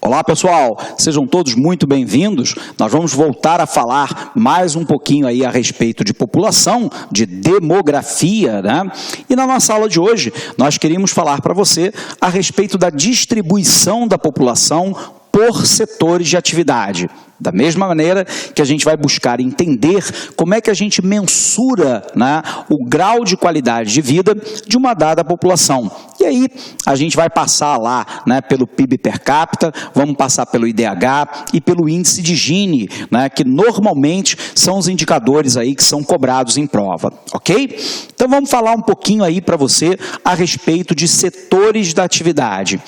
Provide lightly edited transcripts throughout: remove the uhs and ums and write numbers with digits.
Olá pessoal, sejam todos muito bem-vindos. Nós vamos voltar a falar mais um pouquinho aí a respeito de população, de demografia, né? E na nossa aula de hoje, nós queríamos falar para você a respeito da distribuição da população por setores de atividade. Da mesma maneira que a gente vai buscar entender como é que a gente mensura, né, o grau de qualidade de vida de uma dada população. E aí a gente vai passar lá, né, pelo PIB per capita, vamos passar pelo IDH e pelo índice de Gini, né, que normalmente são os indicadores aí que são cobrados em prova, ok? Então vamos falar um pouquinho aí para você a respeito de setores da atividade.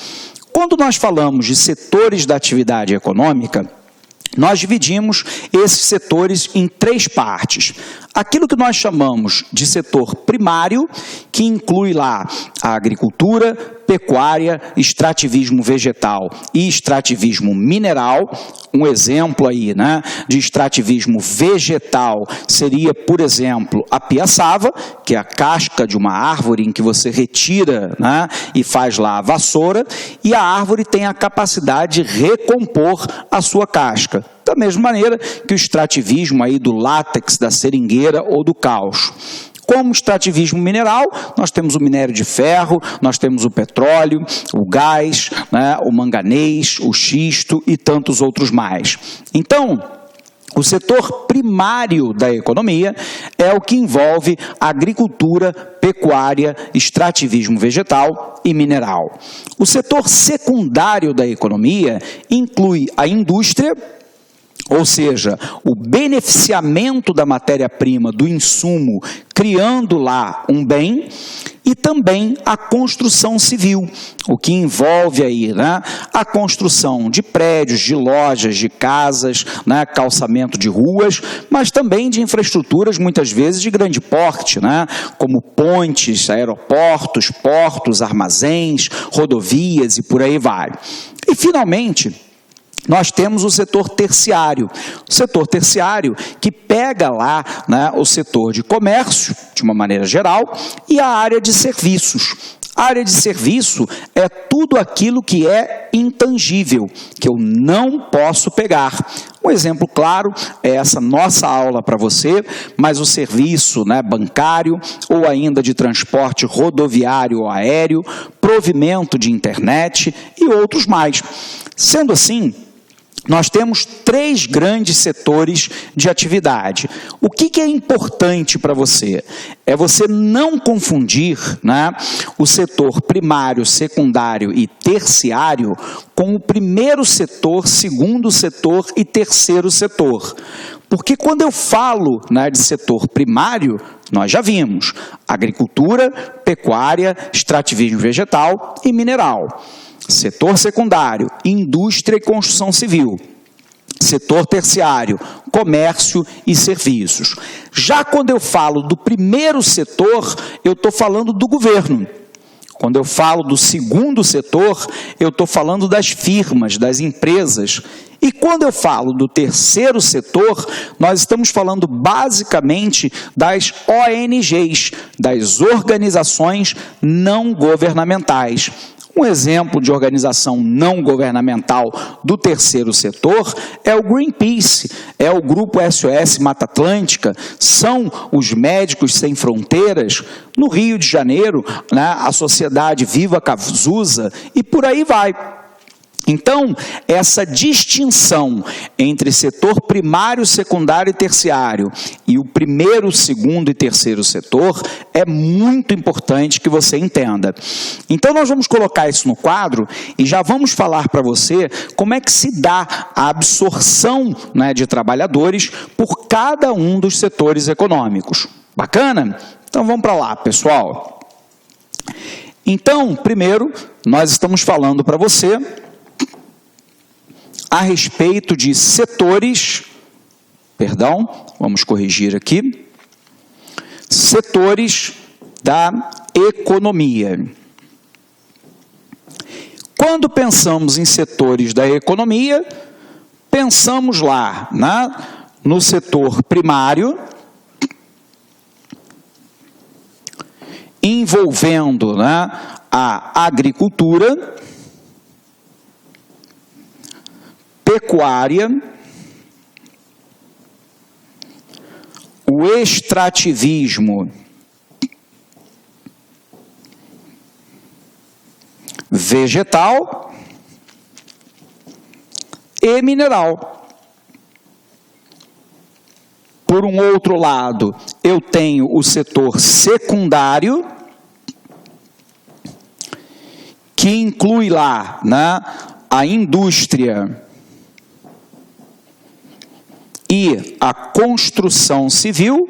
Quando nós falamos de setores da atividade econômica, nós dividimos esses setores em três partes. Aquilo que nós chamamos de setor primário, que inclui lá a agricultura, pecuária, extrativismo vegetal e extrativismo mineral. Um exemplo aí, né, de extrativismo vegetal seria, por exemplo, a piaçava, que é a casca de uma árvore em que você retira, né, e faz lá a vassoura, e a árvore tem a capacidade de recompor a sua casca. Da mesma maneira que o extrativismo aí do látex, da seringueira ou do caucho. Como extrativismo mineral, nós temos o minério de ferro, nós temos o petróleo, o gás, né, o manganês, o xisto e tantos outros mais. Então, o setor primário da economia é o que envolve agricultura, pecuária, extrativismo vegetal e mineral. O setor secundário da economia inclui a indústria, ou seja, o beneficiamento da matéria-prima, do insumo, criando lá um bem, e também a construção civil, o que envolve aí, né, a construção de prédios, de lojas, de casas, né, calçamento de ruas, mas também de infraestruturas, muitas vezes de grande porte, né, como pontes, aeroportos, portos, armazéns, rodovias e por aí vai. E, finalmente, nós temos o setor terciário. O setor terciário que pega lá, né, o setor de comércio, de uma maneira geral, e a área de serviços. A área de serviço é tudo aquilo que é intangível, que eu não posso pegar. Um exemplo claro é essa nossa aula para você, mas o serviço, né, bancário ou ainda de transporte rodoviário ou aéreo, provimento de internet e outros mais. Sendo assim, nós temos três grandes setores de atividade. O que é importante para você? É você não confundir, né, o setor primário, secundário e terciário com o primeiro setor, segundo setor e terceiro setor. Porque quando eu falo, né, de setor primário, nós já vimos agricultura, pecuária, extrativismo vegetal e mineral. Setor secundário, indústria e construção civil. Setor terciário, comércio e serviços. Já quando eu falo do primeiro setor, eu estou falando do governo. Quando eu falo do segundo setor, eu estou falando das firmas, das empresas. E quando eu falo do terceiro setor, nós estamos falando basicamente das ONGs, das organizações não governamentais. Um exemplo de organização não governamental do terceiro setor é o Greenpeace, é o Grupo SOS Mata Atlântica, são os Médicos Sem Fronteiras, no Rio de Janeiro, né, a Sociedade Viva Cazuza e por aí vai. Então, essa distinção entre setor primário, secundário e terciário e o primeiro, segundo e terceiro setor é muito importante que você entenda. Então, nós vamos colocar isso no quadro e já vamos falar para você como é que se dá a absorção, né, de trabalhadores por cada um dos setores econômicos. Bacana? Então, vamos para lá, pessoal. Então, primeiro, nós estamos falando para você a respeito de setores, vamos corrigir aqui, setores da economia. Quando pensamos em setores da economia, pensamos lá, né, no setor primário, envolvendo, né, a agricultura, pecuária, o extrativismo vegetal e mineral. Por um outro lado, eu tenho o setor secundário, que inclui lá, né, a indústria e a construção civil.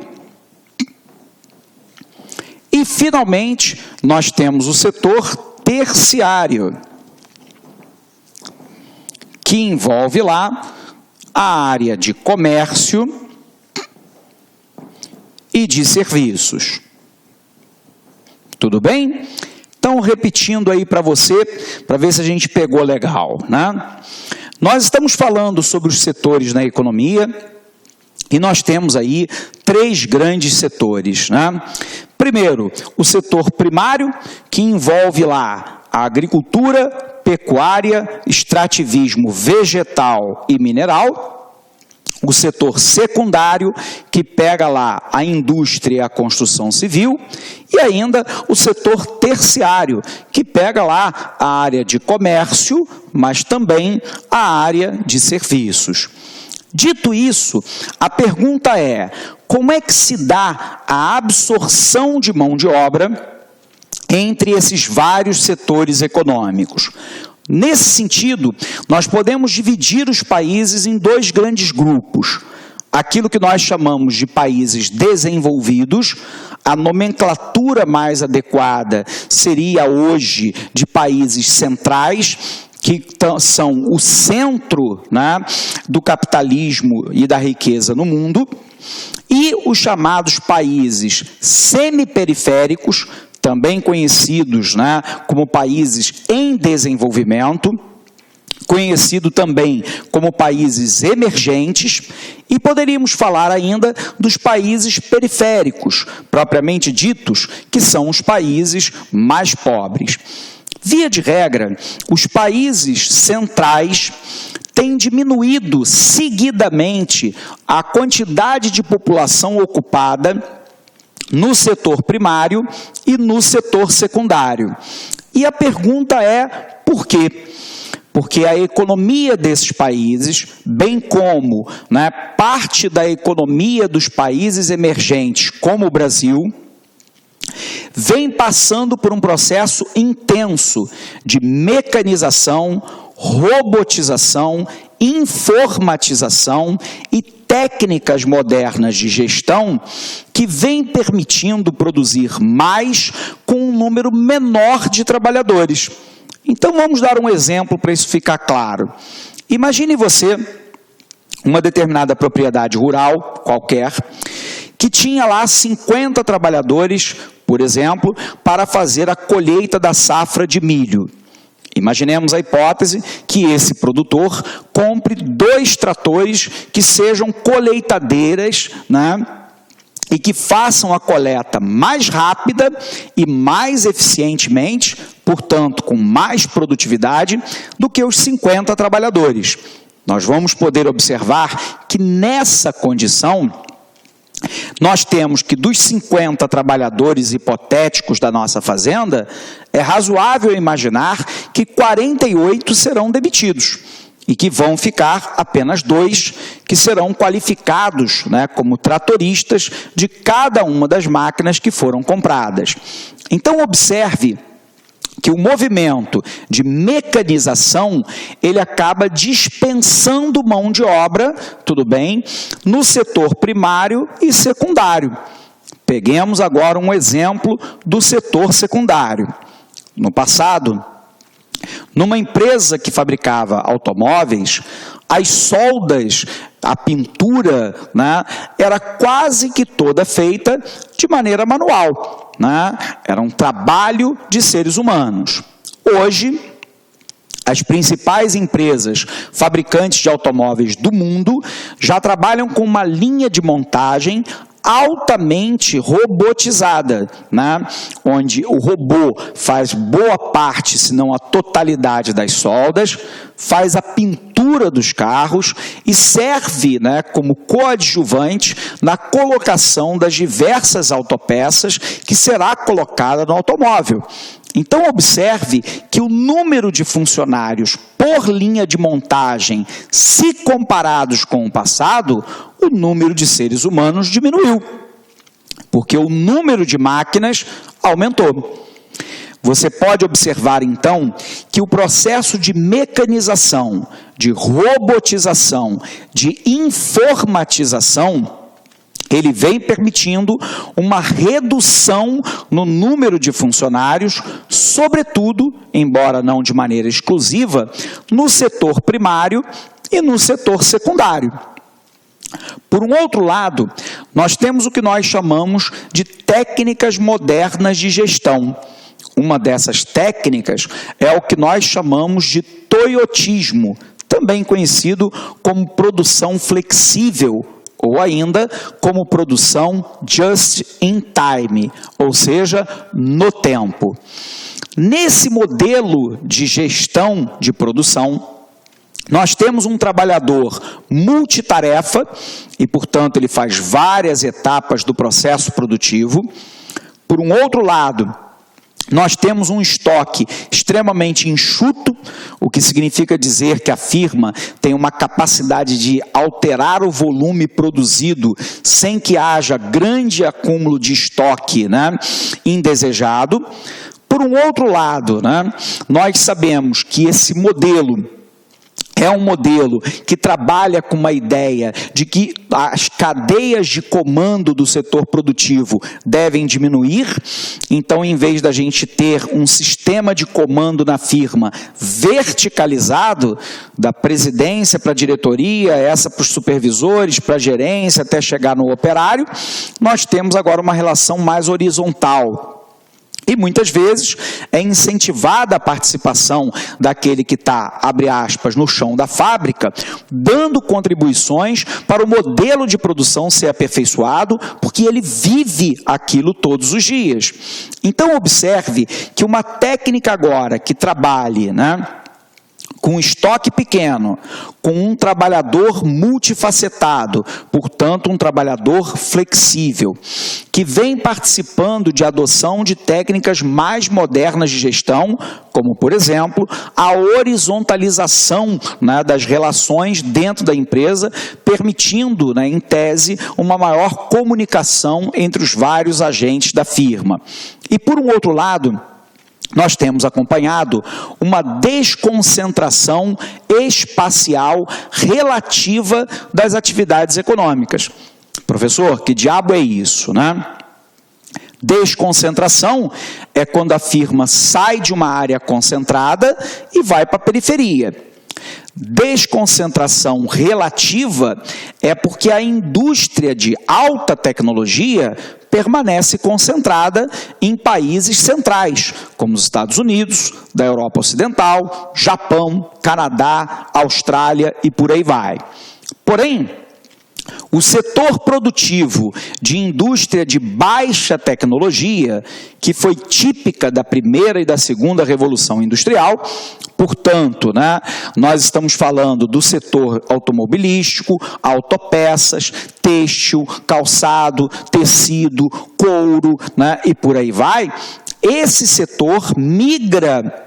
E, finalmente, nós temos o setor terciário, que envolve lá a área de comércio e de serviços. Tudo bem? Então, repetindo aí para você, para ver se a gente pegou legal, né? Nós estamos falando sobre os setores na economia e nós temos aí 3 grandes setores, né? Primeiro, o setor primário, que envolve lá a agricultura, pecuária, extrativismo vegetal e mineral. O setor secundário, que pega lá a indústria e a construção civil, e ainda o setor terciário, que pega lá a área de comércio, mas também a área de serviços. Dito isso, a pergunta é: como é que se dá a absorção de mão de obra entre esses vários setores econômicos? Nesse sentido, nós podemos dividir os países em 2 grandes grupos. Aquilo que nós chamamos de países desenvolvidos, a nomenclatura mais adequada seria hoje de países centrais, que são o centro, né, do capitalismo e da riqueza no mundo, e os chamados países semiperiféricos, também conhecidos, né, como países em desenvolvimento, conhecido também como países emergentes, e poderíamos falar ainda dos países periféricos, propriamente ditos, que são os países mais pobres. Via de regra, os países centrais têm diminuído seguidamente a quantidade de população ocupada no setor primário e no setor secundário. E a pergunta é: por quê? Porque a economia desses países, bem como, né, parte da economia dos países emergentes, como o Brasil, vem passando por um processo intenso de mecanização, robotização, informatização e técnicas modernas de gestão que vem permitindo produzir mais com um número menor de trabalhadores. Então vamos dar um exemplo para isso ficar claro. Imagine você uma determinada propriedade rural qualquer, que tinha lá 50 trabalhadores, por exemplo, para fazer a colheita da safra de milho. Imaginemos a hipótese que esse produtor compre 2 tratores que sejam colheitadeiras, né, e que façam a coleta mais rápida e mais eficientemente, portanto, com mais produtividade, do que os 50 trabalhadores. Nós vamos poder observar que nessa condição, nós temos que dos 50 trabalhadores hipotéticos da nossa fazenda, é razoável imaginar que 48 serão demitidos e que vão ficar apenas 2 que serão qualificados, né, como tratoristas de cada uma das máquinas que foram compradas. Então observe que o movimento de mecanização, ele acaba dispensando mão de obra, tudo bem, no setor primário e secundário. Peguemos agora um exemplo do setor secundário. No passado, numa empresa que fabricava automóveis, as soldas, a pintura, né, era quase que toda feita de maneira manual, né? Era um trabalho de seres humanos. Hoje, as principais empresas fabricantes de automóveis do mundo já trabalham com uma linha de montagem altamente robotizada, né? Onde o robô faz boa parte, se não a totalidade das soldas, faz a pintura estrutura dos carros e serve, né, como coadjuvante na colocação das diversas autopeças que será colocada no automóvel. Então, observe que o número de funcionários por linha de montagem, se comparados com o passado, o número de seres humanos diminuiu, porque o número de máquinas aumentou. Você pode observar, então, que o processo de mecanização, de robotização, de informatização, ele vem permitindo uma redução no número de funcionários, sobretudo, embora não de maneira exclusiva, no setor primário e no setor secundário. Por um outro lado, nós temos o que nós chamamos de técnicas modernas de gestão. Uma dessas técnicas é o que nós chamamos de toyotismo, também conhecido como produção flexível, ou ainda como produção just in time, ou seja, no tempo. Nesse modelo de gestão de produção, nós temos um trabalhador multitarefa e, portanto, ele faz várias etapas do processo produtivo. Por um outro lado, nós temos um estoque extremamente enxuto, o que significa dizer que a firma tem uma capacidade de alterar o volume produzido sem que haja grande acúmulo de estoque, né, indesejado. Por um outro lado, né, nós sabemos que esse modelo é um modelo que trabalha com uma ideia de que as cadeias de comando do setor produtivo devem diminuir. Então, em vez da gente ter um sistema de comando na firma verticalizado, da presidência para a diretoria, essa para os supervisores, para a gerência, até chegar no operário, nós temos agora uma relação mais horizontal. E muitas vezes é incentivada a participação daquele que está, abre aspas, no chão da fábrica, dando contribuições para o modelo de produção ser aperfeiçoado, porque ele vive aquilo todos os dias. Então, observe que uma técnica agora que trabalhe, né, com estoque pequeno, com um trabalhador multifacetado, portanto, um trabalhador flexível, que vem participando de adoção de técnicas mais modernas de gestão, como, por exemplo, a horizontalização, né, das relações dentro da empresa, permitindo, né, em tese, uma maior comunicação entre os vários agentes da firma. E, por um outro lado, nós temos acompanhado uma desconcentração espacial relativa das atividades econômicas. Professor, que diabo é isso, né? Desconcentração é quando a firma sai de uma área concentrada e vai para a periferia. Desconcentração relativa é porque a indústria de alta tecnologia permanece concentrada em países centrais, como os Estados Unidos, da Europa Ocidental, Japão, Canadá, Austrália e por aí vai. Porém, o setor produtivo de indústria de baixa tecnologia, que foi típica da primeira e da segunda revolução industrial, portanto, né, nós estamos falando do setor automobilístico, autopeças, têxtil, calçado, tecido, couro, né, e por aí vai. Esse setor migra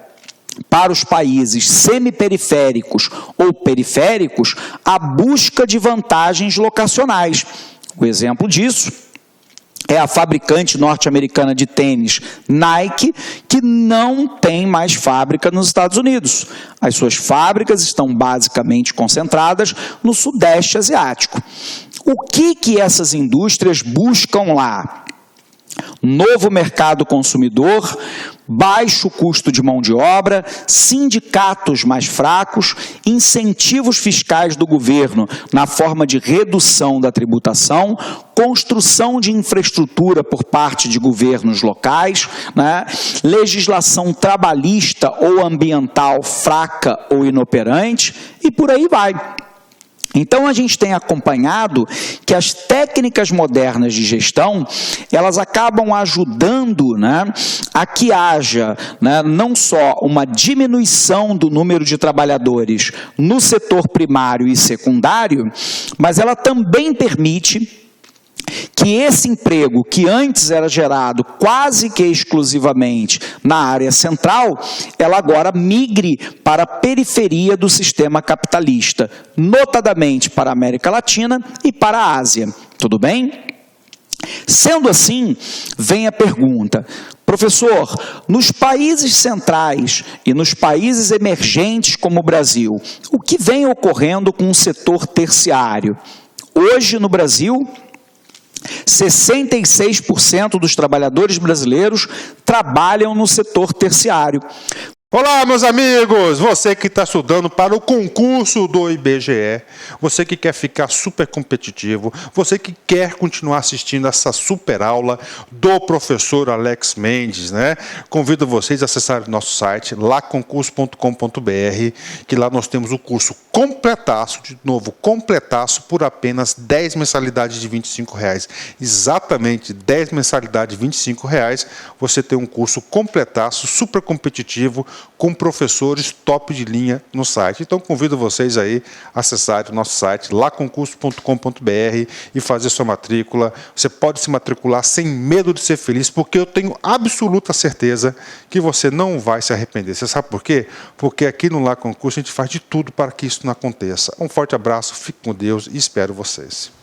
para os países semiperiféricos ou periféricos a busca de vantagens locacionais. O exemplo disso é a fabricante norte-americana de tênis Nike, que não tem mais fábrica nos Estados Unidos. As suas fábricas estão basicamente concentradas no Sudeste Asiático. O que essas indústrias buscam lá? Novo mercado consumidor, baixo custo de mão de obra, sindicatos mais fracos, incentivos fiscais do governo na forma de redução da tributação, construção de infraestrutura por parte de governos locais, né, legislação trabalhista ou ambiental fraca ou inoperante, e por aí vai. Então, a gente tem acompanhado que as técnicas modernas de gestão, elas acabam ajudando, né, a que haja, né, não só uma diminuição do número de trabalhadores no setor primário e secundário, mas ela também permite que esse emprego, que antes era gerado quase que exclusivamente na área central, ela agora migre para a periferia do sistema capitalista, notadamente para a América Latina e para a Ásia. Tudo bem? Sendo assim, vem a pergunta: professor, nos países centrais e nos países emergentes como o Brasil, o que vem ocorrendo com o setor terciário? Hoje, no Brasil, 66% dos trabalhadores brasileiros trabalham no setor terciário. Olá, meus amigos! Você que está estudando para o concurso do IBGE, você que quer ficar super competitivo, você que quer continuar assistindo essa super aula do professor Alex Mendes, né? Convido vocês a acessarem o nosso site, laconcurso.com.br, que lá nós temos o curso completaço, de novo, completaço, por apenas 10 mensalidades de R$ 25,00. Exatamente 10 mensalidades de R$ 25,00, você tem um curso completaço, super competitivo, com professores top de linha no site. Então, convido vocês aí a acessarem o nosso site, laconcurso.com.br, e fazer sua matrícula. Você pode se matricular sem medo de ser feliz, porque eu tenho absoluta certeza que você não vai se arrepender. Você sabe por quê? Porque aqui no Lá Concurso a gente faz de tudo para que isso não aconteça. Um forte abraço, fique com Deus e espero vocês.